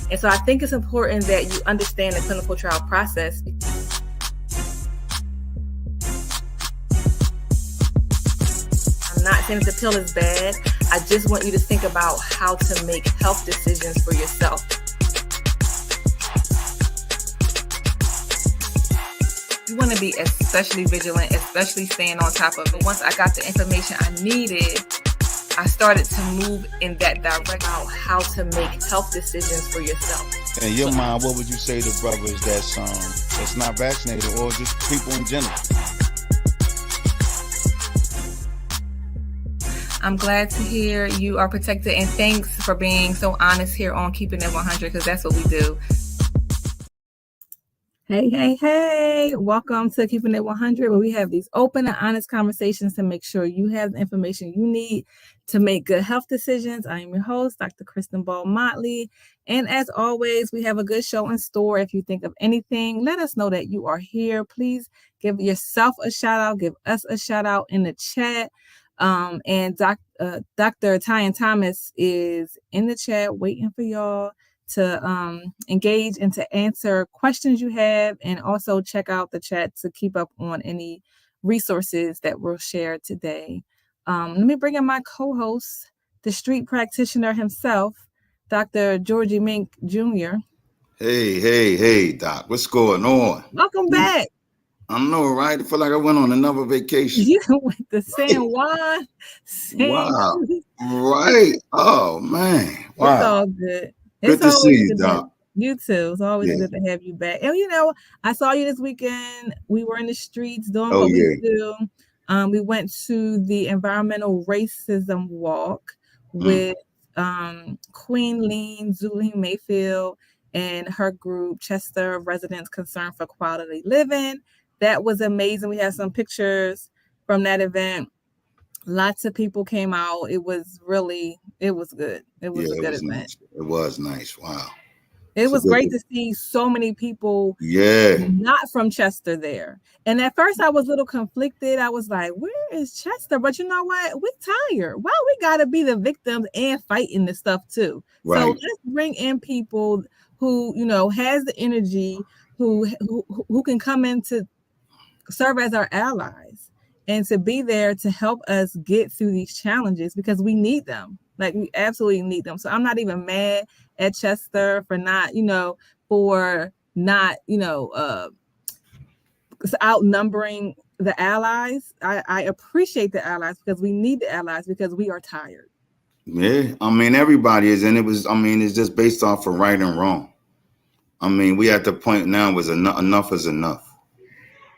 And so I think it's important that you understand the clinical trial process. I'm not saying that the pill is bad. I just want you to think about how to make health decisions for yourself. You want to be especially vigilant, especially staying on top of it. Once I got the information I needed, I started to move in that direction about how to make health decisions for yourself. In your mind, what would you say to brothers that's not vaccinated or just people in general? I'm glad to hear you are protected, and thanks for being so honest here on Keeping It 100, because that's what we do. Hey. Welcome to Keeping It 100, where we have these open and honest conversations to make sure you have the information you need to make good health decisions. I am your host, Dr. Kristin Motley. And as always, we have a good show in store. If you think of anything, let us know that you are here. Please give yourself a shout out. Give us a shout out in the chat. And Dr. Tyan Thomas is in the chat waiting for y'all to engage and to answer questions you have, and also check out the chat to keep up on any resources that we'll share today. Let me bring in my co-host, the street practitioner himself, Dr. Georgie Mink Jr. Hey, Doc. What's going on? Welcome back. I know, right? I feel like I went on another vacation. You went to San Juan. Wow. Right. Oh, man. Wow. It's all good. Good to see you, Doc. You too. It's always good to have you back. And I saw you this weekend. We were in the streets doing what we do. We went to the environmental racism walk with Queen Lean Zuline Mayfield and her group, Chester Residents Concerned for Quality Living. That was amazing. We had some pictures from that event. Lots of people came out. It was good. It was a good event. Nice. It was nice. Wow. It was great to see so many people not from Chester there. And at first I was a little conflicted. I was like, where is Chester? But you know what? We're tired. Why we got to be the victims and fighting this stuff too? Right. So let's bring in people who, has the energy, who can come in to serve as our allies and to be there to help us get through these challenges, because we need them. Like, we absolutely need them. So I'm not even mad at Chester for not, outnumbering the allies. I appreciate the allies, because we need the allies, because we are tired. Yeah, everybody is, and it's just based off of right and wrong. We at the point now was enough is enough.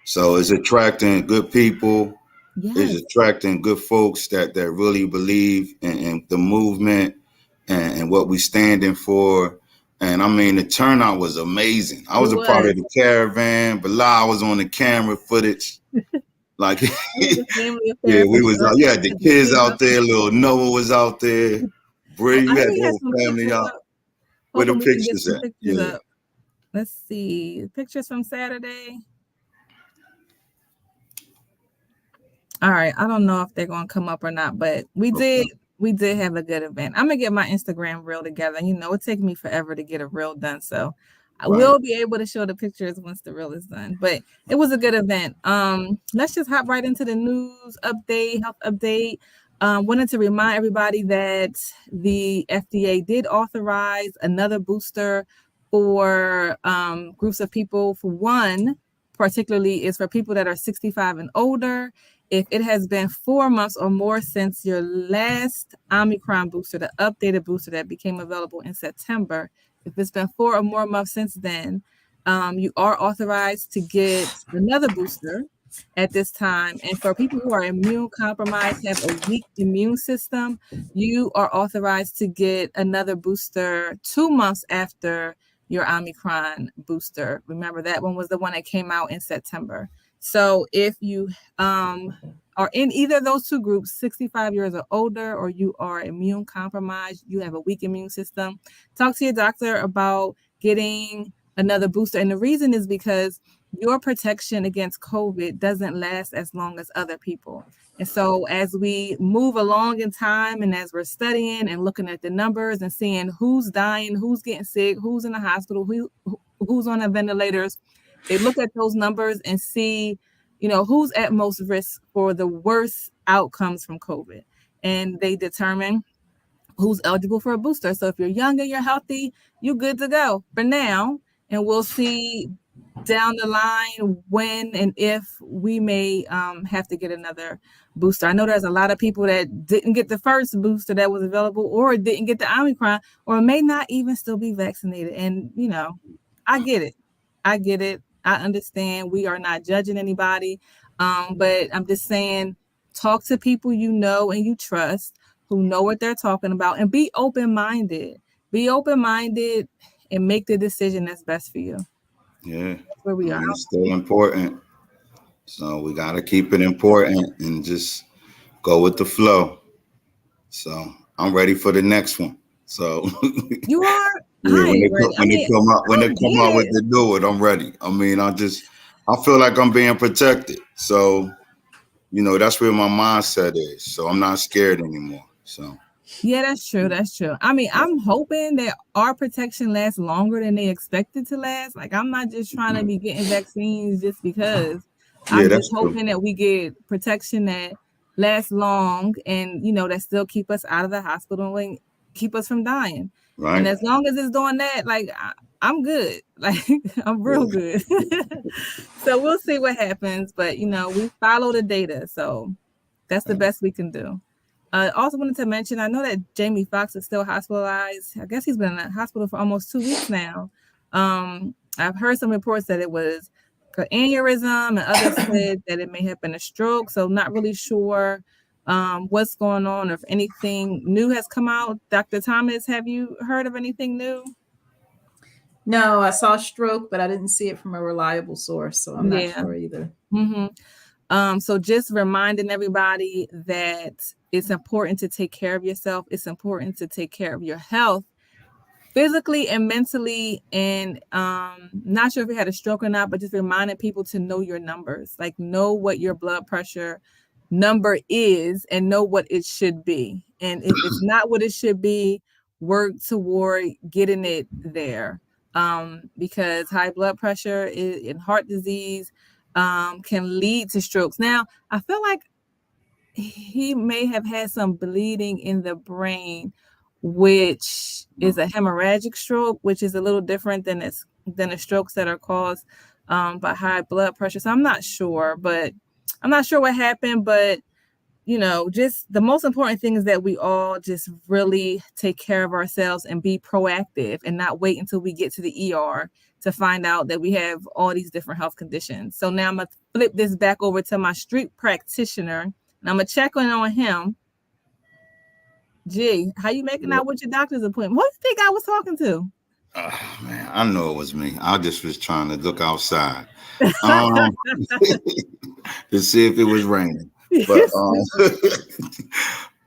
So it's attracting good people. Yes. It's attracting good folks that really believe in the movement and what we standing for. And the turnout was amazing. I was a part of the caravan. Bilal was on the camera footage. Like, we was out. Yeah, the kids out there. Little Noah was out there. Brie, you had the whole family out. Where the pictures at? Yeah. Let's see. Pictures from Saturday. All right. I don't know if they're going to come up or not, but we did have a good event. I'm going to get my Instagram reel together. It takes me forever to get a reel done. So I will be able to show the pictures once the reel is done, but it was a good event. Let's just hop right into the news update, health update. Wanted to remind everybody that the FDA did authorize another booster for groups of people. For one, particularly, is for people that are 65 and older. If it has been 4 months or more since your last Omicron booster, the updated booster that became available in September, if it's been 4 or more months since then, you are authorized to get another booster at this time. And for people who are immune compromised, have a weak immune system, you are authorized to get another booster 2 months after your Omicron booster. Remember, that one was the one that came out in September. So if you are in either of those two groups, 65 years or older, or you are immune compromised, you have a weak immune system, talk to your doctor about getting another booster. And the reason is because your protection against COVID doesn't last as long as other people. And so as we move along in time and as we're studying and looking at the numbers and seeing who's dying, who's getting sick, who's in the hospital, who's on the ventilators, they look at those numbers and see, who's at most risk for the worst outcomes from COVID. And they determine who's eligible for a booster. So if you're young and you're healthy, you're good to go for now. And we'll see down the line when and if we may have to get another booster. I know there's a lot of people that didn't get the first booster that was available, or didn't get the Omicron, or may not even still be vaccinated. And, I get it. I understand. We are not judging anybody. But I'm just saying, talk to people you know and you trust, who know what they're talking about, and be open-minded. Be open-minded and make the decision that's best for you. Yeah. That's where we are. It's still important. So we got to keep it important and just go with the flow. So I'm ready for the next one. So You are? yeah, when they come out with the new one, I'm ready. I mean, I feel like I'm being protected. So, that's where my mindset is. So I'm not scared anymore. So yeah, that's true. That's true. I mean, I'm hoping that our protection lasts longer than they expect it to last. Like, I'm not just trying to be getting vaccines just because. I'm just hoping that we get protection that lasts long and, that still keep us out of the hospital and keep us from dying. Right. And as long as it's doing that, like, I'm good. Like, I'm real good. So we'll see what happens. But, we follow the data. So that's the best we can do. Also wanted to mention, I know that Jamie Foxx is still hospitalized. I guess he's been in the hospital for almost 2 weeks now. I've heard some reports that it was an aneurysm, and others said that it may have been a stroke. So not really sure what's going on, or if anything new has come out. Dr. Thomas, have you heard of anything new? No, I saw stroke, but I didn't see it from a reliable source, so I'm not sure either. Mm-hmm. So just reminding everybody that it's important to take care of yourself. It's important to take care of your health, physically and mentally. And not sure if you had a stroke or not, but just reminding people to know your numbers, like know what your blood pressure number is and know what it should be. And if it's not what it should be, work toward getting it there. Because high blood pressure and heart disease can lead to strokes. Now, I feel like he may have had some bleeding in the brain, which is a hemorrhagic stroke, which is a little different than the strokes that are caused by high blood pressure. So I'm not sure what happened, but just the most important thing is that we all just really take care of ourselves and be proactive and not wait until we get to the ER to find out that we have all these different health conditions. So now I'm going to flip this back over to my street practitioner, and I'm going to check on him. Gee, how you making out with your doctor's appointment? What do you think I was talking to? Man, I know it was me. I just was trying to look outside to see if it was raining. But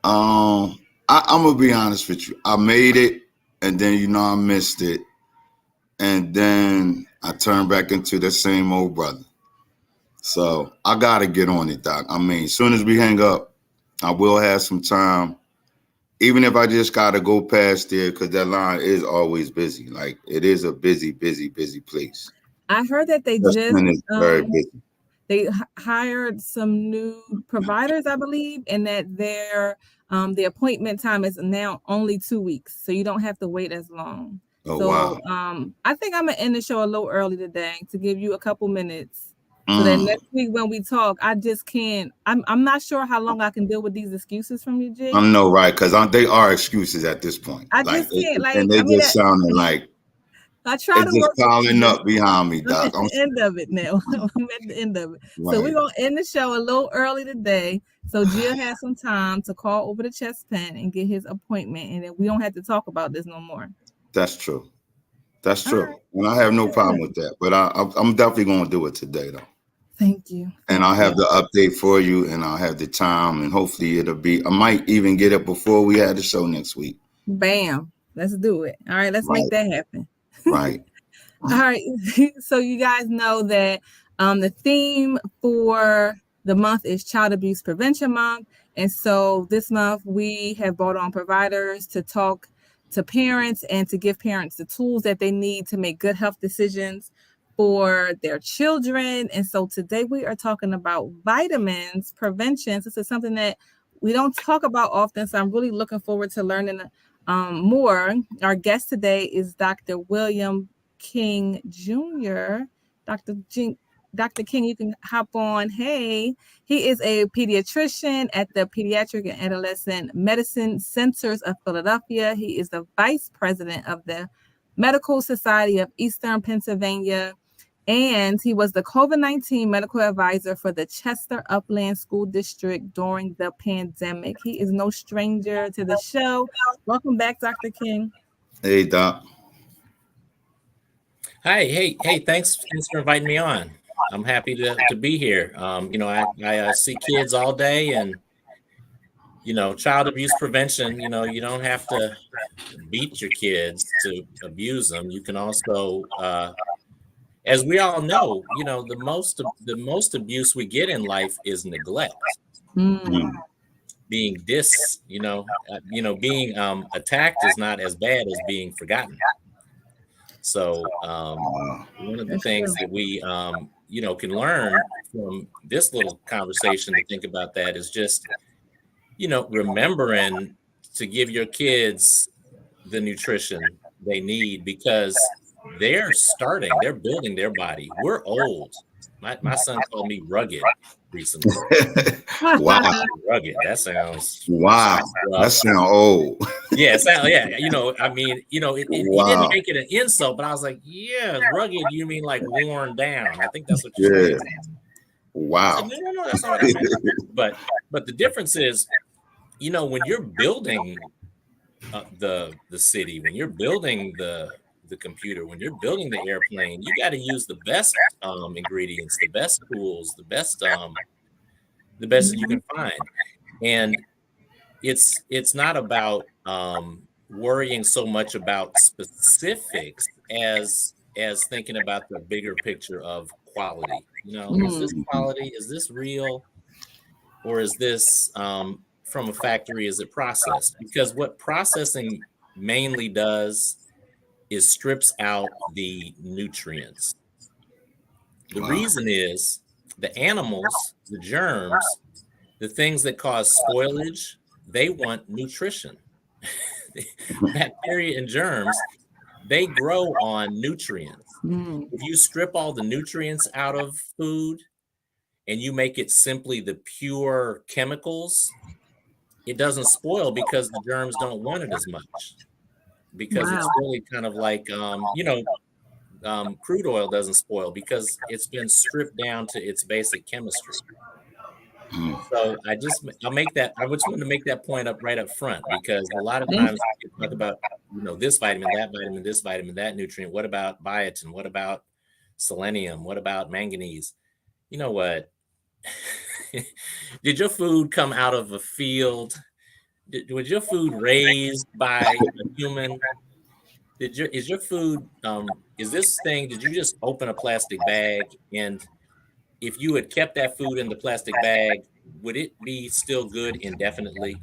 I'm gonna be honest with you. I made it, and then I missed it, and then I turned back into the same old brother. So I gotta get on it, Doc. I mean, as soon as we hang up, I will have some time, even if I just gotta go past there, because that line is always busy. Like, it is a busy place. I heard that they just very busy. They hired some new providers, I believe, and that the appointment time is now only 2 weeks, so you don't have to wait as long. Wow. I think I'm gonna end the show a little early today to give you a couple minutes, so that next week when we talk, I just can't. I'm not sure how long I can deal with these excuses from you, Jay. I know, right? Because they are excuses at this point. I just can't. And they just sounding like. I try to just piling up behind me, Doc. I'm at the end of it now. I'm at the end of it. Right. So we're going to end the show a little early today, so Jill has some time to call over the chest pen and get his appointment, and then we don't have to talk about this no more. That's true. That's true. Right. And I have no problem with that, but I'm definitely going to do it today, though. Thank you. And I'll have the update for you, and I'll have the time, and hopefully I might even get it before we have the show next week. Bam. Let's do it. All right, let's make that happen. Right. All right. So you guys know that the theme for The month is Child Abuse Prevention Month. And so this month we have brought on providers to talk to parents and to give parents the tools that they need to make good health decisions for their children. And so today we are talking about vitamins prevention. This is something that we don't talk about often. So I'm really looking forward to learning more. Our guest today is Dr. William King Jr. Dr. King, you can hop on. Hey, he is a pediatrician at the Pediatric and Adolescent Medicine Centers of Philadelphia. He is the vice president of the Medical Society of Eastern Pennsylvania, and he was the COVID-19 medical advisor for the Chester Upland School District during the pandemic. He is no stranger to the show. Welcome back, Dr. King. Hey, Doc. Hi, hey, thanks for inviting me on. I'm happy to be here. I see kids all day, and child abuse prevention. You don't have to beat your kids to abuse them. You can also, as we all know, the most abuse we get in life is neglect. Being being attacked is not as bad as being forgotten. So one of the things that we can learn from this little conversation to think about that is just remembering to give your kids the nutrition they need, because they're building their body. We're old. My son called me rugged recently. Wow. Rugged. That sounds That sounds old. Yeah, he didn't make it an insult, but I was like, yeah, rugged, you mean like worn down. I think that's what you're saying. Wow. Said, no, that's not what I meant. But the difference is, when you're building the city, when you're building the computer, when you're building the airplane, you got to use the best ingredients, the best tools, the best that you can find. And it's not about worrying so much about specifics as thinking about the bigger picture of quality. Is this quality? Is this real? Or is this from a factory? Is it processed? Because what processing mainly does is strips out the nutrients. The reason is the animals, the germs, the things that cause spoilage, they want nutrition. Bacteria and germs, they grow on nutrients. If you strip all the nutrients out of food and you make it simply the pure chemicals, it doesn't spoil because the germs don't want it as much. Because it's really kind of like, crude oil doesn't spoil because it's been stripped down to its basic chemistry. So I just want to make that point right up front, because a lot of times we talk about, this vitamin, this vitamin, that nutrient. What about biotin? What about selenium? What about manganese? You know what? Did your food come out of a field? Was your food raised by a human? Did your food, did you just open a plastic bag, and if you had kept that food in the plastic bag, would it be still good indefinitely?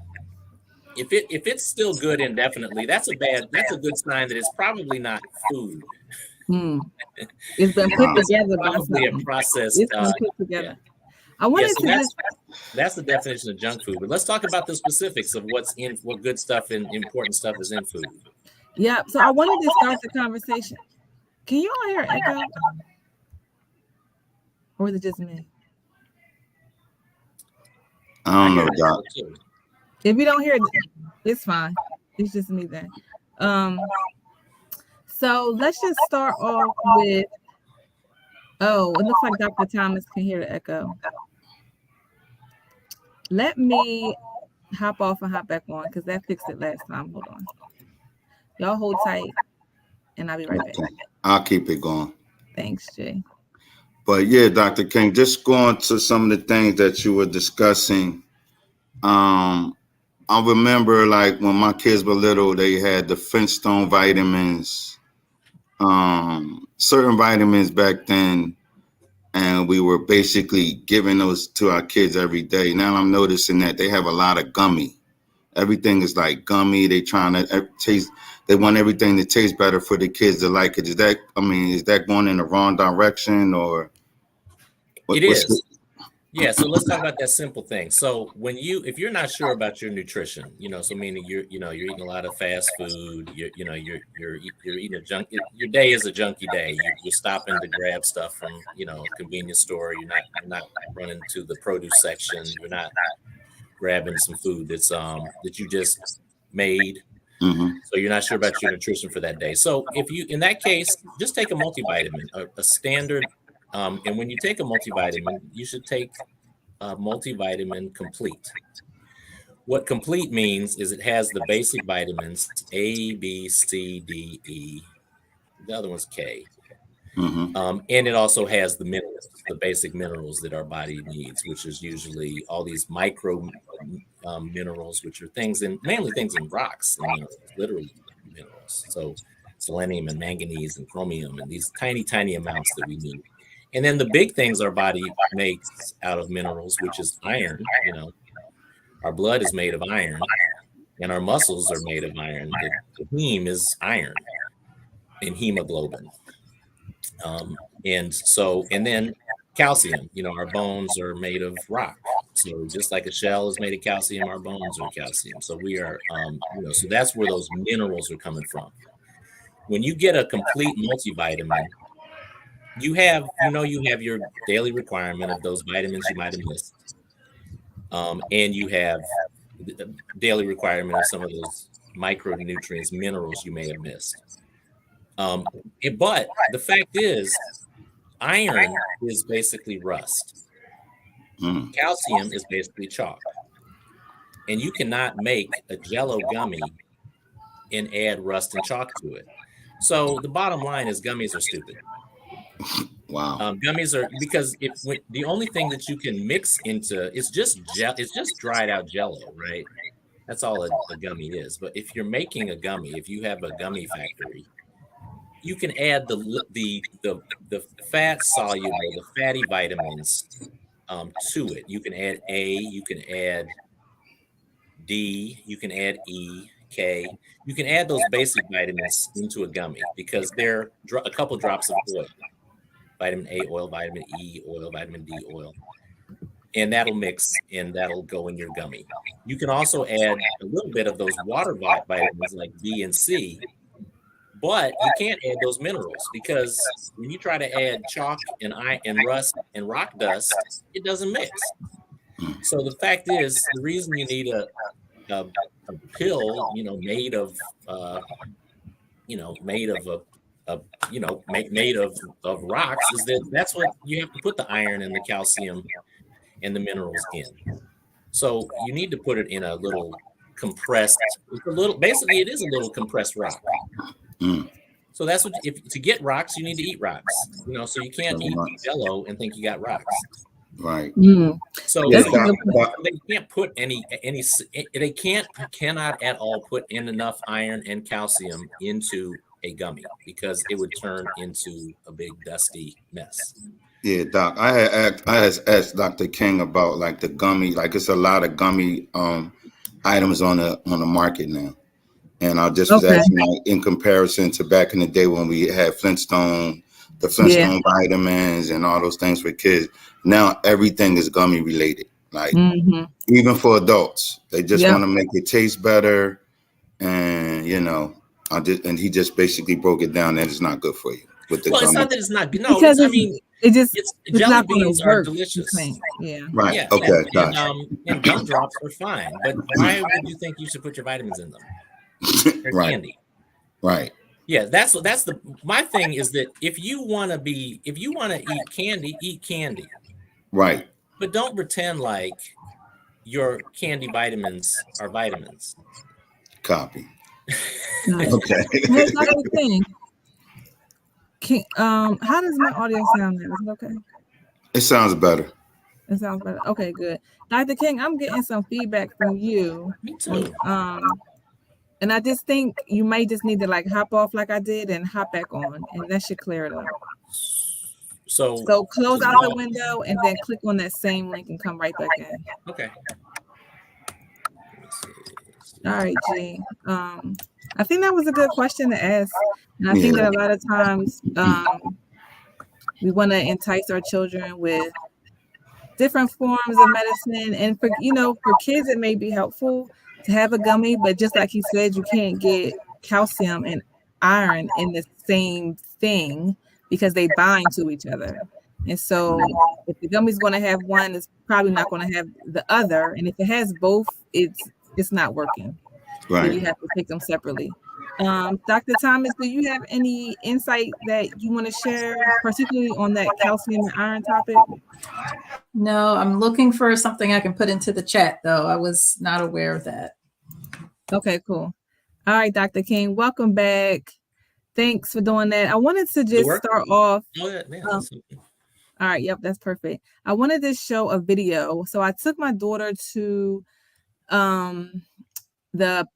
If it's still good indefinitely, that's a good sign that it's probably not food. It's been put together by probably a process. It's been put together. Yeah. That's the definition of junk food. But let's talk about the specifics of what good stuff and important stuff is in food. Yeah. So I wanted to start the conversation. Can you all hear echo? Or is it just me? I don't know, Doc. If you don't hear it, it's fine. It's just me then. So let's just start off with, it looks like Dr. Thomas can hear the echo. Let me hop off and hop back on, because that fixed it last time. Hold on. Y'all hold tight, and I'll be right back. I'll keep it going. Thanks, Jay. But yeah, Dr. King, just going to some of the things that you were discussing. I remember, like, when my kids were little, they had the Flintstone vitamins. Certain vitamins back then, and we were basically giving those to our kids every day. Now I'm noticing that they have a lot of gummy. Everything is like gummy. They trying to taste. They want everything to taste better for the kids to like it. Is that going in the wrong direction, or It is. Yeah, so let's talk about that simple thing. So if you're not sure about your nutrition, so meaning you're eating a lot of fast food, you're eating a junk. Your day is a junky day. You're stopping to grab stuff from a convenience store. You're not running to the produce section. You're not grabbing some food that's that you just made. Mm-hmm. So you're not sure about your nutrition for that day. So in that case, just take a multivitamin, a standard. And when you take a multivitamin, you should take a multivitamin complete. What complete means is it has the basic vitamins A, B, C, D, E. The other one's K. Mm-hmm. And it also has the minerals, the basic minerals that our body needs, which is usually all these micro minerals, which are mainly things in rocks, literally minerals. So selenium and manganese and chromium and these tiny, tiny amounts that we need. And then the big things our body makes out of minerals, which is iron. Our blood is made of iron, and our muscles are made of iron. The heme is iron and hemoglobin. And then calcium. Our bones are made of rock. So just like a shell is made of calcium, our bones are calcium. So we are, so that's where those minerals are coming from. When you get a complete multivitamin, you have your daily requirement of those vitamins you might have missed. And you have the daily requirement of some of those micronutrients, minerals you may have missed. But the fact is, iron is basically rust. Calcium is basically chalk. And you cannot make a Jell-O gummy and add rust and chalk to it. So the bottom line is gummies are stupid. Wow. Gummies are, because the only thing that you can mix into it's just dried out Jell-O, right? That's all a gummy is. But if you're making a gummy, if you have a gummy factory, you can add the fat soluble, the fatty vitamins to it. You can add A, you can add D, you can add E, K. You can add those basic vitamins into a gummy because they're a couple drops of oil. Vitamin A oil, vitamin E oil, vitamin D oil. And that'll mix and that'll go in your gummy. You can also add a little bit of those water vitamins like B and C, but you can't add those minerals because when you try to add chalk and rust and rock dust, it doesn't mix. So the fact is, the reason you need a pill, made of rocks is that's what you have to put the iron and the calcium and the minerals in. So you need to put it in a little compressed. Basically, it is a little compressed rock. So that's what to get rocks, you need to eat rocks. So you can't eat Jell-O and think you got rocks. Right. So they can't put cannot at all put in enough iron and calcium into a gummy because it would turn into a big dusty mess. Yeah, Doc. I had asked Dr. King about like the gummy. Like it's a lot of gummy items on the market now, and I just was asking like, in comparison to back in the day when we had the Flintstone vitamins and all those things for kids. Now everything is gummy related. Like even for adults, they just want to make it taste better, and and he just basically broke it down that it's not good for you. With the it's not that it's not good. No, because it's jelly beans are delicious. Yeah. Right. Yeah, okay. And gumdrops are fine, but why would you think you should put your vitamins in them? They're candy. Right. Yeah, my thing is that if you want to eat candy, eat candy. Right. But don't pretend like your candy vitamins are vitamins. Copy. Okay. Here's another thing. How does my audio sound now? Is it okay? It sounds better. It sounds better. Okay, good. Dr. King, I'm getting some feedback from you. Me too. And I just think you might just need to like hop off like I did and hop back on, and that should clear it up. So close out the window and then click on that same link and come right back in. Okay. All right, G. I think that was a good question to ask. And I think that a lot of times we want to entice our children with different forms of medicine. And for kids, it may be helpful to have a gummy, but just like he said, you can't get calcium and iron in the same thing because they bind to each other. And so if the gummy's going to have one, it's probably not going to have the other. And if it has both, it's not working. Right. So you have to take them separately. Dr. Thomas, do you have any insight that you want to share, particularly on that calcium and iron topic? No, I'm looking for something I can put into the chat, though. I was not aware of that. Okay, cool. All right, Dr. King, welcome back. Thanks for doing that. I wanted to just start off. Oh, yeah, all right, yep, that's perfect. I wanted to show a video. So I took my daughter to the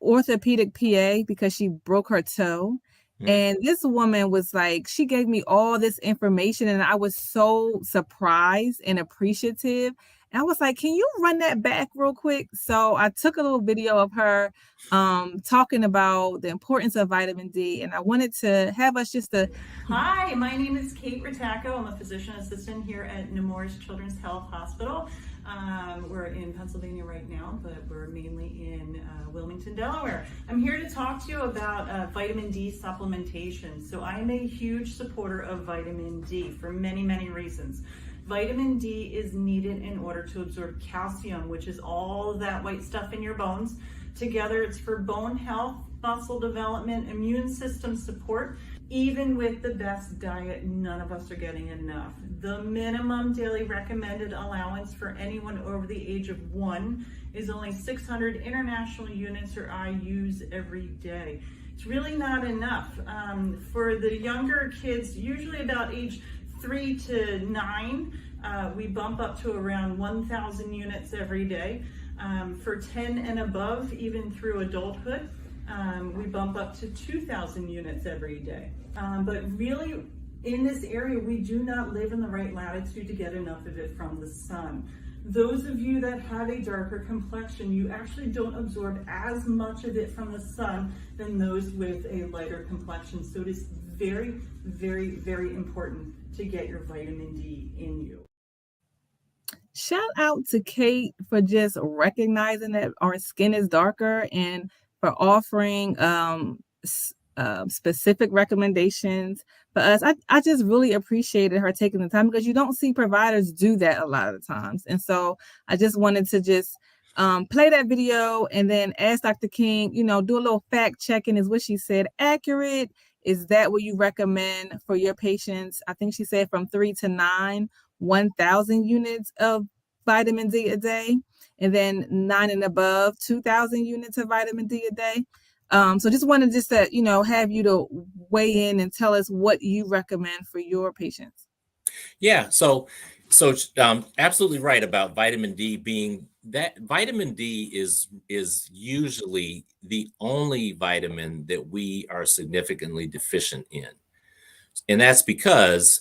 orthopedic PA because she broke her toe. And this woman was like, she gave me all this information and I was so surprised and appreciative. And I was like, can you run that back real quick? So I took a little video of her talking about the importance of vitamin D. And I wanted to have us just to... Hi, my name is Kate Ritacco. I'm a physician assistant here at Nemours Children's Health Hospital. We're in Pennsylvania right now, but we're mainly in Wilmington, Delaware. I'm here to talk to you about vitamin D supplementation. So I'm a huge supporter of vitamin D for many, many reasons. Vitamin D is needed in order to absorb calcium, which is all that white stuff in your bones. Together, it's for bone health, muscle development, immune system support. Even with the best diet, none of us are getting enough. The minimum daily recommended allowance for anyone over the age of 1 is only 600 international units or IUs every day. It's really not enough. For the younger kids, usually about age 3 to 9, we bump up to around 1,000 units every day. For 10 and above, even through adulthood, we bump up to 2,000 units every day. But really, in this area, we do not live in the right latitude to get enough of it from the sun. Those of you that have a darker complexion, you actually don't absorb as much of it from the sun than those with a lighter complexion. So it is very, very, very important to get your vitamin D in you. Shout out to Kate for just recognizing that our skin is darker and for offering specific recommendations for us. I just really appreciated her taking the time because you don't see providers do that a lot of the times. And so I just wanted to just play that video and then ask Dr. King, do a little fact checking. Is what she said accurate? Is that what you recommend for your patients? I think she said from 3 to 9, 1,000 units of vitamin D a day, and then 9 and above, 2,000 units of vitamin D a day. So just wanted to, have you to weigh in and tell us what you recommend for your patients. Yeah. So absolutely right about vitamin D being that vitamin D is usually the only vitamin that we are significantly deficient in. And that's because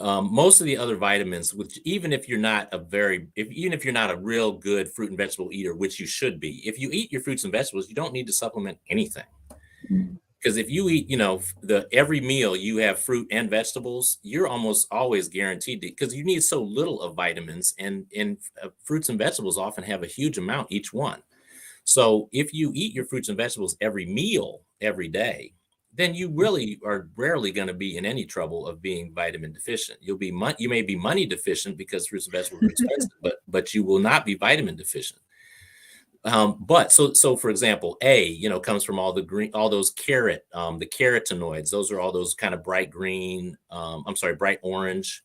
most of the other vitamins, which even if you're not a real good fruit and vegetable eater, which you should be, if you eat your fruits and vegetables, you don't need to supplement anything. Because if you eat, every meal you have fruit and vegetables, you're almost always guaranteed to, because you need so little of vitamins, and fruits and vegetables often have a huge amount each one. So if you eat your fruits and vegetables every meal every day, then you really are rarely going to be in any trouble of being vitamin deficient. You may be money deficient because fruits and vegetables are expensive, but you will not be vitamin deficient. But so for example, comes from all those carrot, the carotenoids. Those are all those kind of bright green, bright orange,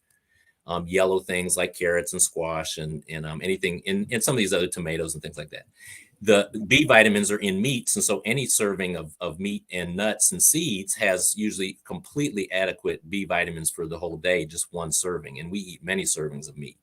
yellow things like carrots and squash and anything in some of these other tomatoes and things like that. The B vitamins are in meats, and so any serving of meat and nuts and seeds has usually completely adequate B vitamins for the whole day, just one serving, and we eat many servings of meat.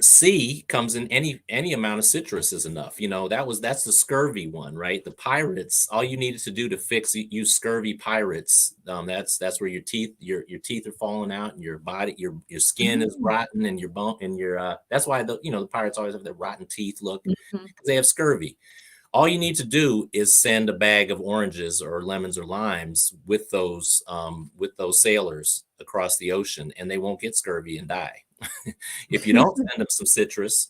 C comes in any amount of citrus is enough. That's the scurvy one, right? The pirates, all you needed to do to fix use scurvy pirates. That's where your teeth are falling out, and your body, your skin is rotten, and your bone and your that's why the pirates always have their rotten teeth look, because they have scurvy. All you need to do is send a bag of oranges or lemons or limes with those sailors across the ocean, and they won't get scurvy and die. If you don't send them some citrus,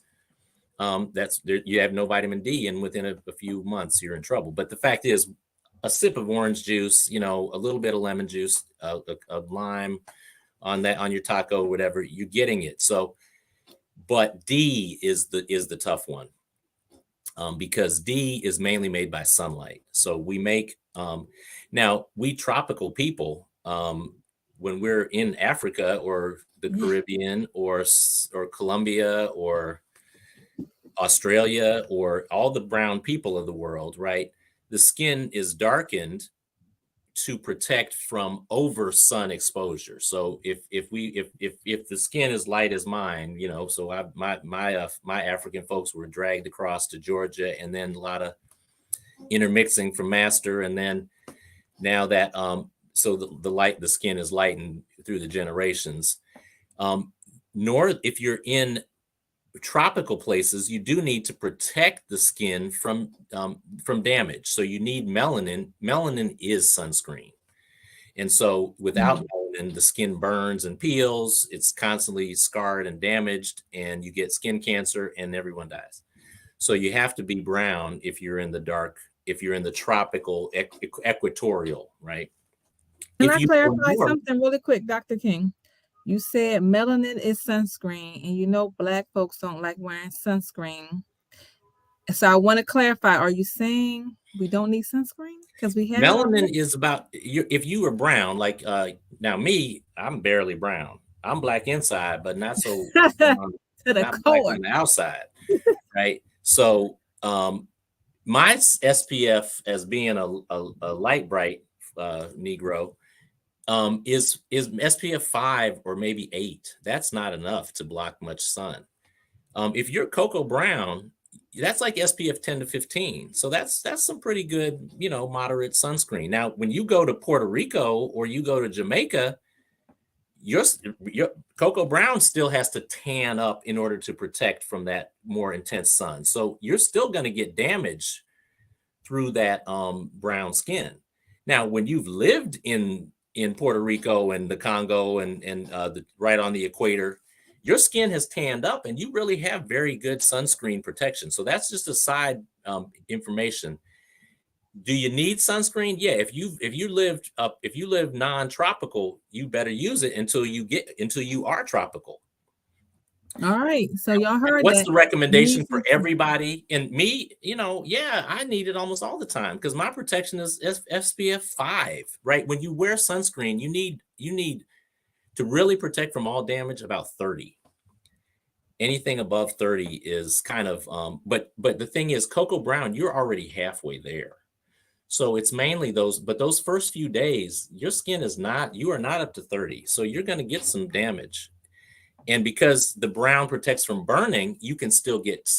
you have no vitamin D, and within a few months you're in trouble. But the fact is, a sip of orange juice, a little bit of lemon juice, a lime on your taco, whatever, you're getting it. So, but D is the tough one. Because D is mainly made by sunlight. So we make, now we tropical people, when we're in Africa or the Caribbean or Colombia or Australia or all the brown people of the world, right? The skin is darkened to protect from over sun exposure. So if the skin is light as mine, so my African folks were dragged across to Georgia, and then a lot of intermixing from master, and then now that so the skin is lightened through the generations. If you're in tropical places, you do need to protect the skin from damage. So you need melanin. Melanin is sunscreen. And so without melanin, the skin burns and peels. It's constantly scarred and damaged, and you get skin cancer, and everyone dies. So you have to be brown if you're in the dark, if you're in the tropical equatorial, right? Can I clarify something really quick, Dr. King? You said melanin is sunscreen, and Black folks don't like wearing sunscreen. So I want to clarify, are you saying we don't need sunscreen? Because we have melanin is about, if you were brown, like now me, I'm barely brown. I'm black inside, but not so to the not core. black on the outside, right? So my SPF, as being a light bright Negro, is SPF 5 or maybe 8. That's not enough to block much sun. If you're cocoa brown, that's like SPF 10 to 15. So that's some pretty good, moderate sunscreen. Now, when you go to Puerto Rico or you go to Jamaica, your cocoa brown still has to tan up in order to protect from that more intense sun. So you're still going to get damage through that brown skin. Now, when you've lived in Puerto Rico and the Congo and right on the equator, your skin has tanned up, and you really have very good sunscreen protection. So that's just a side information. Do you need sunscreen? Yeah. If you live non-tropical, you better use it until you are tropical. All right. So y'all heard what's that. the recommendation for everybody? And me, I need it almost all the time because my protection is SPF 5, right? When you wear sunscreen, you need to really protect from all damage about 30. Anything above 30 is kind of, but the thing is, cocoa brown, you're already halfway there. So it's mainly those first few days, your skin you are not up to 30. So you're going to get some damage. And because the brown protects from burning, you can still get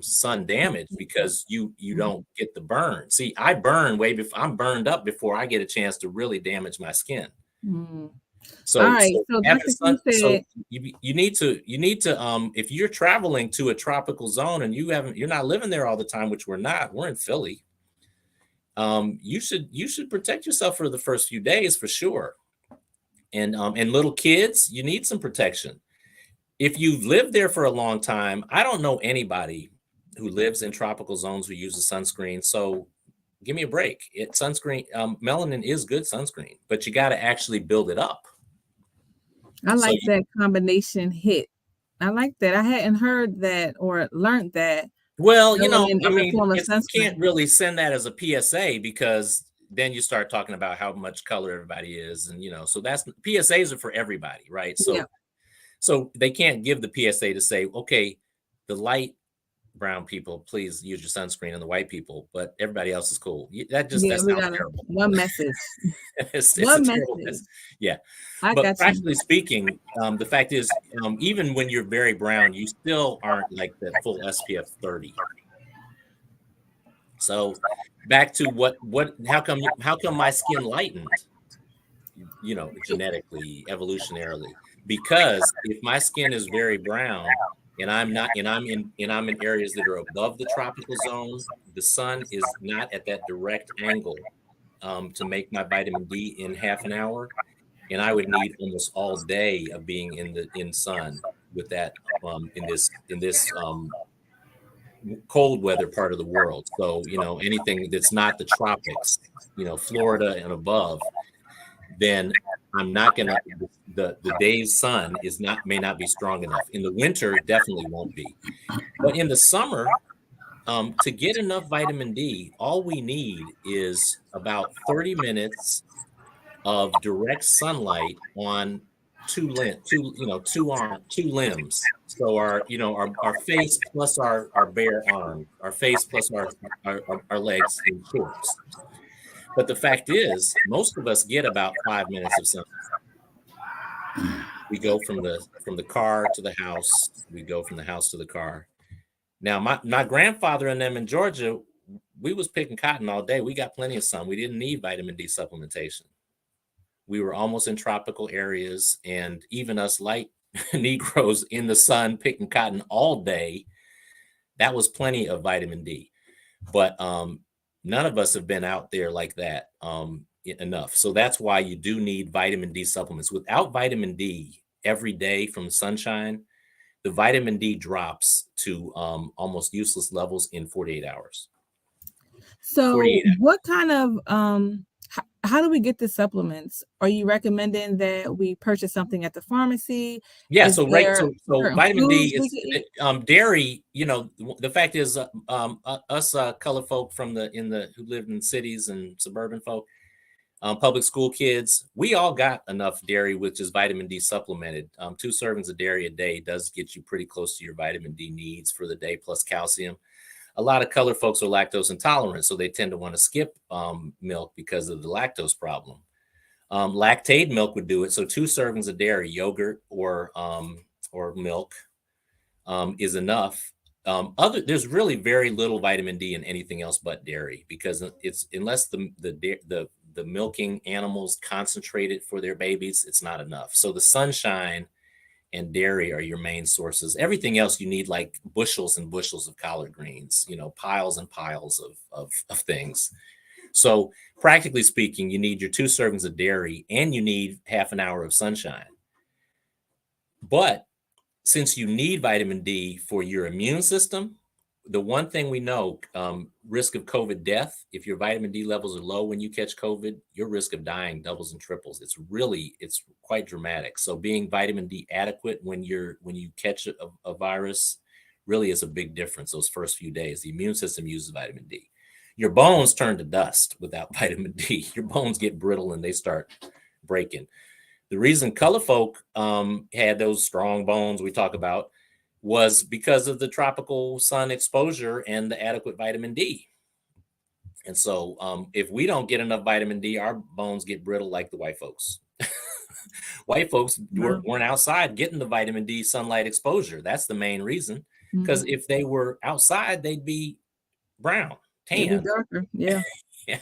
sun damage because you don't get the burn. See, I burn I'm burned up before I get a chance to really damage my skin. So, all right. So you need to if you're traveling to a tropical zone and you're not living there all the time, which we're not, we're in Philly. You should protect yourself for the first few days for sure. And little kids, you need some protection. If you've lived there for a long time, I don't know anybody who lives in tropical zones who uses sunscreen. So give me a break. Melanin is good sunscreen, but you got to actually build it up. I like that combination hit. I like that. I hadn't heard that or learned that. Well, you can't really send that as a PSA because then you start talking about how much color everybody is. And, so PSAs are for everybody, right? So, So they can't give the PSA to say, okay, the light brown people, please use your sunscreen, and the white people, but everybody else is cool. That Yeah, we sounds got terrible. one message. It's One a terrible message. mess. Yeah. I But got you. practically speaking, the fact is, even when you're very brown, you still aren't like that full SPF 30. So back to how come my skin lightened, genetically, evolutionarily? Because if my skin is very brown and I'm in areas that are above the tropical zone, the sun is not at that direct angle to make my vitamin D in half an hour. And I would need almost all day of being in sun with that in this cold weather part of the world. So, anything that's not the tropics, Florida and above, then I'm not gonna the day's sun may not be strong enough. In the winter, it definitely won't be. But in the summer, to get enough vitamin D, all we need is about 30 minutes of direct sunlight on two limbs. So our face plus our bare arm, our face plus our legs in shorts. But the fact is, most of us get about 5 minutes of sunlight. We go from the car to the house. We go from the house to the car. Now, my grandfather and them in Georgia, we was picking cotton all day. We got plenty of sun. We didn't need vitamin D supplementation. We were almost in tropical areas, and even us light Negroes in the sun picking cotton all day, that was plenty of vitamin D. But none of us have been out there like that enough. So that's why you do need vitamin D supplements. Without vitamin D every day from sunshine, the vitamin D drops to almost useless levels in 48 hours. So 48 hours. what kind of how do we get the supplements? Are you recommending that we purchase something at the pharmacy? Yeah, so vitamin D is dairy. The fact is, us color folk who live in cities and suburban folk, public school kids, we all got enough dairy, which is vitamin D supplemented. 2 servings of dairy a day does get you pretty close to your vitamin D needs for the day, plus calcium. A lot of color folks are lactose intolerant, so they tend to want to skip milk because of the lactose problem. Lactate milk would do it. So 2 servings of dairy, yogurt or milk is enough. There's really very little vitamin D in anything else but dairy, because unless the milking animals concentrate it for their babies, it's not enough. So the sunshine and dairy are your main sources. Everything else you need, like bushels and bushels of collard greens, piles and piles of things. So practically speaking, you need your 2 servings of dairy and you need half an hour of sunshine. But since you need vitamin D for your immune system, the one thing we know, risk of COVID death, if your vitamin D levels are low when you catch COVID, your risk of dying doubles and triples. It's quite dramatic. So being vitamin D adequate when you catch a virus really is a big difference those first few days. The immune system uses vitamin D. Your bones turn to dust without vitamin D. Your bones get brittle and they start breaking. The reason color folk had those strong bones we talk about was because of the tropical sun exposure and the adequate vitamin D. And so if we don't get enough vitamin D, our bones get brittle like the white folks. White folks weren't outside getting the vitamin D sunlight exposure. That's the main reason. Because if they were outside, they'd be brown, tan. Darker. Yeah. Yeah.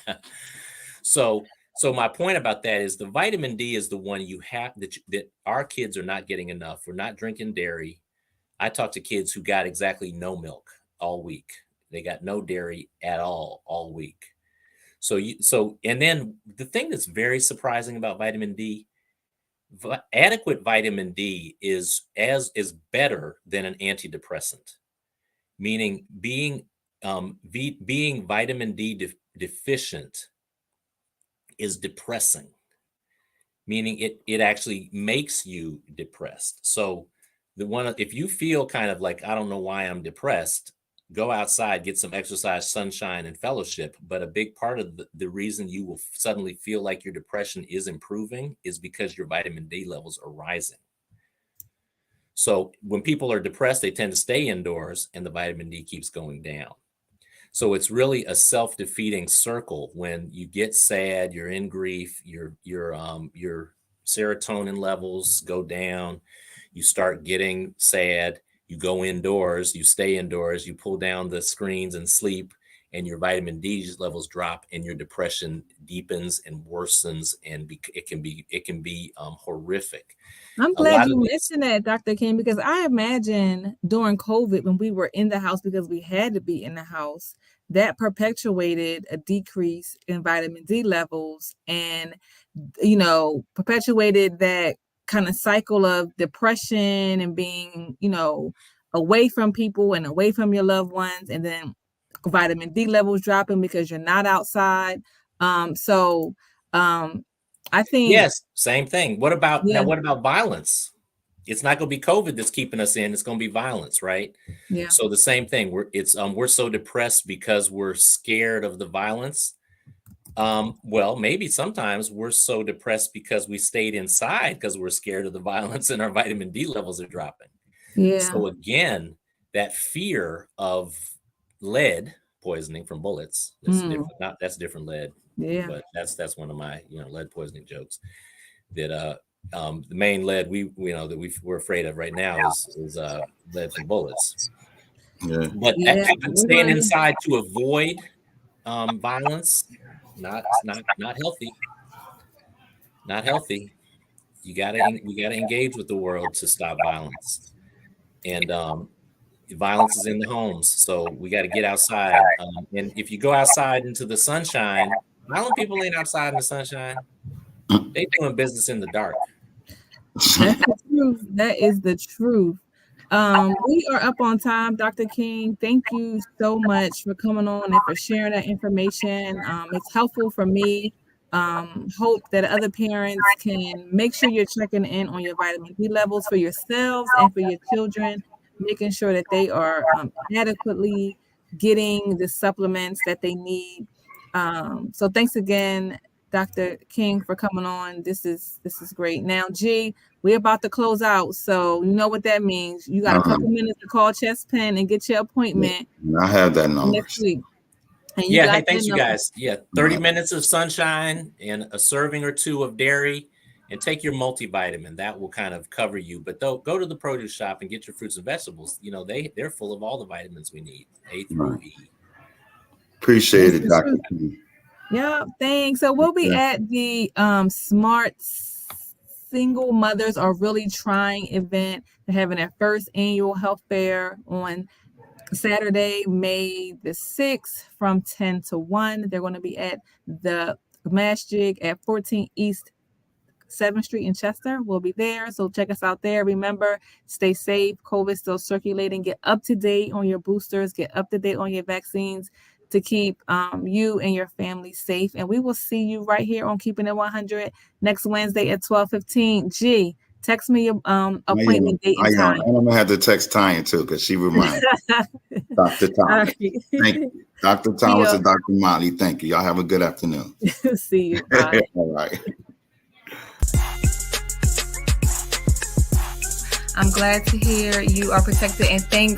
So my point about that is the vitamin D is the one you have that our kids are not getting enough. We're not drinking dairy. I talked to kids who got exactly no milk all week. They got no dairy at all week. And then the thing that's very surprising about vitamin D, adequate vitamin D is better than an antidepressant, meaning being vitamin D deficient is depressing, meaning it actually makes you depressed. So if you feel kind of like, I don't know why I'm depressed, go outside, get some exercise, sunshine, and fellowship. But a big part of the reason you will suddenly feel like your depression is improving is because your vitamin D levels are rising. So when people are depressed, they tend to stay indoors and the vitamin D keeps going down. So it's really a self-defeating circle. When you get sad, you're in grief, your serotonin levels go down, you start getting sad, you go indoors, you stay indoors, you pull down the screens and sleep, and your vitamin D levels drop, and your depression deepens and worsens, and it can be horrific. I'm glad you mentioned that, Dr. King, because I imagine during COVID, when we were in the house because we had to be in the house, that perpetuated a decrease in vitamin D levels and, perpetuated that kind of cycle of depression and being, away from people and away from your loved ones, and then vitamin D levels dropping because you're not outside. I think yes, same thing. What about now? What about violence? It's not going to be COVID that's keeping us in. It's going to be violence, right? Yeah. So the same thing. We're so depressed because we're scared of the violence. Well, maybe sometimes we're so depressed because we stayed inside because we're scared of the violence and our vitamin D levels are dropping. Yeah. So again, that fear of lead poisoning from bullets. That's different lead. Yeah. But that's one of my lead poisoning jokes. That the main lead we're afraid of right now is lead from bullets. Yeah. But staying inside to avoid violence, not healthy. Not healthy. We gotta engage with the world to stop violence. And violence is in the homes, so we got to get outside. And if you go outside into the sunshine, violent people ain't outside in the sunshine. They doing business in the dark. That's the truth. That is the truth. We are up on time, Dr. King. Thank you so much for coming on and for sharing that information. It's helpful for me. Hope that other parents can make sure you're checking in on your vitamin D levels for yourselves and for your children, making sure that they are adequately getting the supplements that they need. So thanks again, Dr. King, for coming on. This is great. Now, G, we're about to close out, so you know what that means. You got a couple minutes to call Chest Pen and get your appointment. I have that number next week. Hey, thanks you guys. 30 minutes of sunshine and a serving or two of dairy, and take your multivitamin. That will kind of cover you. But go to the produce shop and get your fruits and vegetables. They're full of all the vitamins we need, A through E. Appreciate it, Dr. King. Yeah, thanks. So we'll be at the Smart Single Mothers Are Really Trying event. They're having their first annual health fair on Saturday, May the 6th from 10 to 1. They're going to be at the Masjid at 14 East 7th Street in Chester. We'll be there. So check us out there. Remember, stay safe. COVID still circulating. Get up to date on your boosters. Get up to date on your vaccines to keep you and your family safe. And we will see you right here on Keeping It 100 next Wednesday at 12:15. G, text me your appointment date and time. I'm going to have to text Tanya too, because she reminded Dr. Thomas. Right. Thank you. Dr. Thomas and Dr. Motley, thank you. Y'all have a good afternoon. See you. Bye. All right. I'm glad to hear you are protected, and thanks